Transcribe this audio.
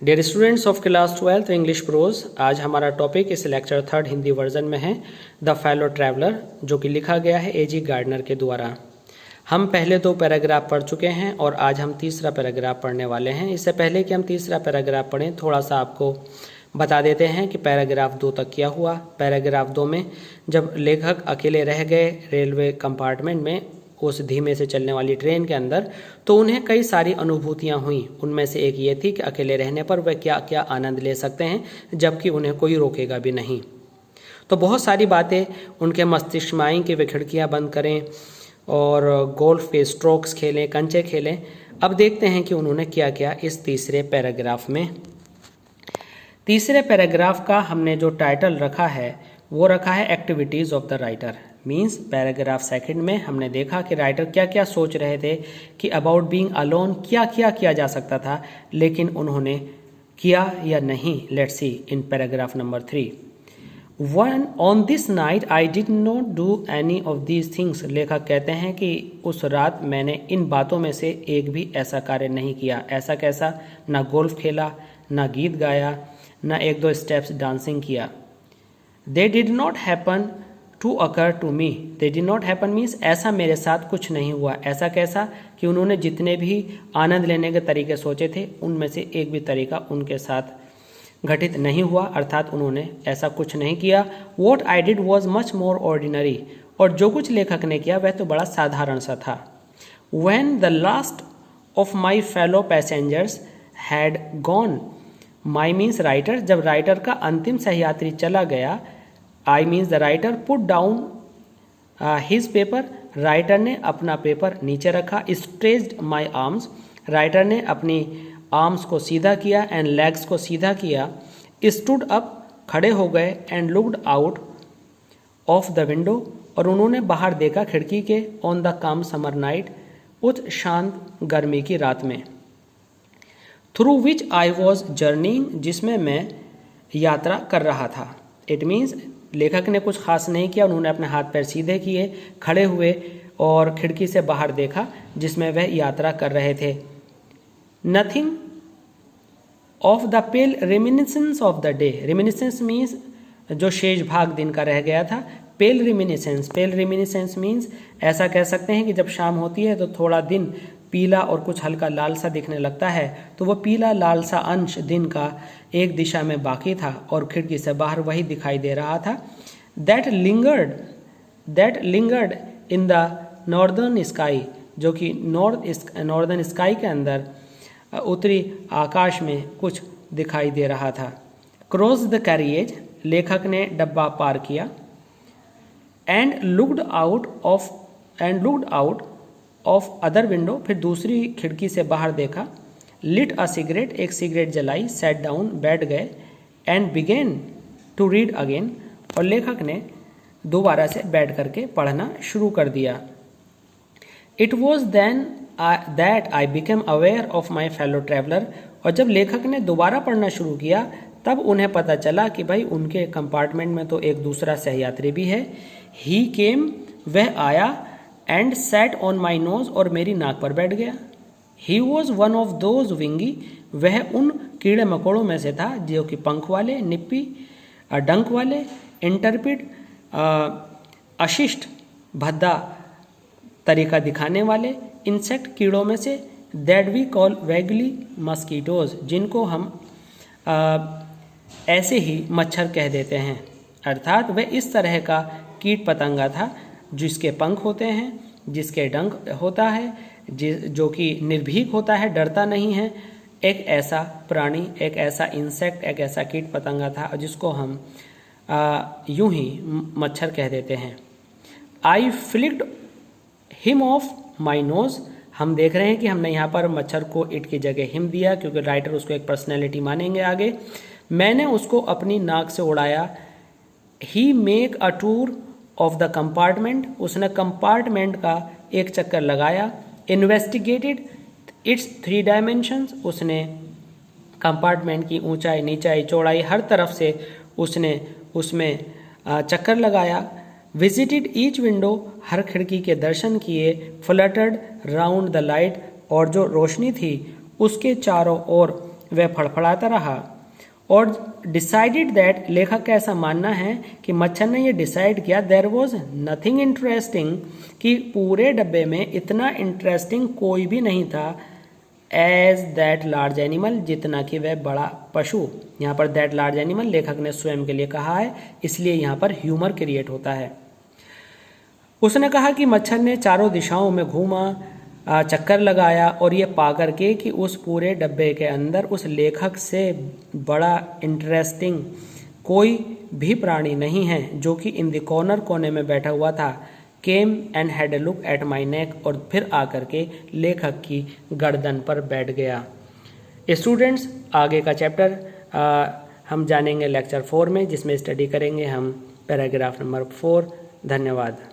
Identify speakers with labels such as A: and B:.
A: Dear students of class 12th English prose, आज हमारा topic इस लेक्चर 3 हिंदी वर्जन में है द फेलो ट्रैवलर, जो कि लिखा गया है ए जी गार्डनर के द्वारा। हम पहले 2 पैराग्राफ पढ़ चुके हैं और आज हम तीसरा पैराग्राफ पढ़ने वाले हैं। इससे पहले कि हम तीसरा पैराग्राफ पढ़ें, थोड़ा सा आपको बता देते हैं कि पैराग्राफ 2 तक क्या हुआ। पैराग्राफ 2 में जब लेखक अकेले रह गए रेलवे कंपार्टमेंट में, उस धीमे से चलने वाली ट्रेन के अंदर, तो उन्हें कई सारी अनुभूतियां हुई। उनमें से एक ये थी कि अकेले रहने पर वे क्या क्या आनंद ले सकते हैं जबकि उन्हें कोई रोकेगा भी नहीं। तो बहुत सारी बातें उनके मस्तिष्क में आई कि वे खिड़कियां बंद करें और गोल्फ के स्ट्रोक्स खेलें, कंचे खेलें। अब देखते हैं कि उन्होंने क्या क्या इस तीसरे पैराग्राफ में। तीसरे पैराग्राफ का हमने जो टाइटल रखा है वो रखा है activities of the writer. Means paragraph second में हमने देखा कि राइटर क्या क्या सोच रहे थे कि अबाउट बीइंग अलोन क्या क्या किया जा सकता था, लेकिन उन्होंने किया या नहीं। Let's see in paragraph number 3। One on this night I did not do any of these things. लेखक कहते हैं कि उस रात मैंने इन बातों में से एक भी ऐसा कार्य नहीं किया। ऐसा कैसा? ना गोल्फ खेला, ना गीत गाया, ना 1-2 स्टेप्स डांसिंग किया। They did not happen to occur to me. They did not happen means ऐसा मेरे साथ कुछ नहीं हुआ। ऐसा कैसा? कि उन्होंने जितने भी आनंद लेने के तरीके सोचे थे उनमें से एक भी तरीका उनके साथ घटित नहीं हुआ, अर्थात उन्होंने ऐसा कुछ नहीं किया। What I did was much more ordinary. और जो कुछ लेखक ने किया वह तो बड़ा साधारण सा था। When the last of my fellow passengers had gone. My means writer. जब राइटर का अंतिम सहयात्री चला गया, I means the writer put down his paper. Writer ने अपना पेपर नीचे रखा। Stretched my arms. राइटर ने अपनी आर्म्स को सीधा किया एंड लेग्स को सीधा किया। स्टूड अप, खड़े हो गए and looked out of the window. और उन्होंने बाहर देखा खिड़की के। ऑन द काम समर नाइट, उस शांत गर्मी की रात में। Through which I was journeying, जिसमें मैं यात्रा कर रहा था। इट मीन्स लेखक ने कुछ खास नहीं किया, उन्होंने अपने हाथ पैर सीधे किए, खड़े हुए और खिड़की से बाहर देखा जिसमें वह यात्रा कर रहे थे। Nothing of the pale reminiscence of the day. Reminiscence means जो शेष भाग दिन का रह गया था। पेल रेमिनिसेंस, पेल रेमिनिसेंस मीन्स ऐसा कह सकते हैं कि जब शाम होती है तो थोड़ा दिन पीला और कुछ हल्का लाल सा दिखने लगता है, तो वो पीला लाल सा अंश दिन का एक दिशा में बाकी था और खिड़की से बाहर वही दिखाई दे रहा था। That lingered in the northern sky, जो कि नॉर्दर्न स्काई के अंदर उत्तरी आकाश में कुछ दिखाई दे रहा था। क्रॉस द कैरिएज, लेखक ने डब्बा पार किया। And looked out of other window, फिर दूसरी खिड़की से बाहर देखा। लिट अ सिगरेट, एक सिगरेट जलाई। सेट डाउन, बैठ गए। And began to read again, और लेखक ने दोबारा से बैठ करके पढ़ना शुरू कर दिया। It was then that I became aware of my fellow traveller. और जब लेखक ने दोबारा पढ़ना शुरू किया तब उन्हें पता चला कि भाई उनके कंपार्टमेंट में तो एक दूसरा सहयात्री भी है। ही केम, वह आया। And sat on my nose, और मेरी नाक पर बैठ गया। He was one of those wingy, वह उन कीड़े मकोड़ों में से था जो कि पंख वाले, निप्पी, डंक वाले, इंटरपिड, अशिष्ट, भद्दा तरीका दिखाने वाले, इंसेक्ट कीड़ों में से, दैट वी कॉल वैगली मस्कीटोज, जिनको हम ऐसे ही मच्छर कह देते हैं। अर्थात वह इस तरह का कीट पतंगा था जिसके पंख होते हैं, जिसके डंक होता है, जो कि निर्भीक होता है, डरता नहीं है। एक ऐसा प्राणी, एक ऐसा इंसेक्ट, एक ऐसा कीट पतंगा था जिसको हम यूं ही मच्छर कह देते हैं। I flicked him off my nose. हम देख रहे हैं कि हमने यहाँ पर मच्छर को इट की जगह हिम दिया क्योंकि राइटर उसको एक पर्सनैलिटी मानेंगे आगे। मैंने उसको अपनी नाक से उड़ाया। He make a tour of the compartment, उसने कंपार्टमेंट का एक चक्कर लगाया। इन्वेस्टिगेटेड इट्स 3 डायमेंशंस, उसने कंपार्टमेंट की ऊंचाई, नीचाई, चौड़ाई हर तरफ से उसने उसमें चक्कर लगाया। विजिटेड ईच विंडो, हर खिड़की के दर्शन किए। फ्लटर्ड राउंड द लाइट, और जो रोशनी थी उसके चारों ओर वह फड़फड़ाता रहा और डिसाइडेड दैट, लेखक का ऐसा मानना है कि मच्छर ने यह डिसाइड किया, देयर वॉज नथिंग इंटरेस्टिंग, कि पूरे डब्बे में इतना इंटरेस्टिंग कोई भी नहीं था, एज दैट लार्ज एनिमल, जितना कि वह बड़ा पशु। यहाँ पर दैट लार्ज एनिमल लेखक ने स्वयं के लिए कहा है, इसलिए यहाँ पर ह्यूमर क्रिएट होता है। उसने कहा कि मच्छर ने चारों दिशाओं में घूमा, चक्कर लगाया और ये पा करके कि उस पूरे डब्बे के अंदर उस लेखक से बड़ा इंटरेस्टिंग कोई भी प्राणी नहीं है, जो कि इन द कॉर्नर कोने में बैठा हुआ था, came and had a look at my neck, और फिर आकर के लेखक की गर्दन पर बैठ गया। स्टूडेंट्स, आगे का चैप्टर हम जानेंगे लेक्चर 4 में, जिसमें स्टडी करेंगे हम पैराग्राफ नंबर 4। धन्यवाद।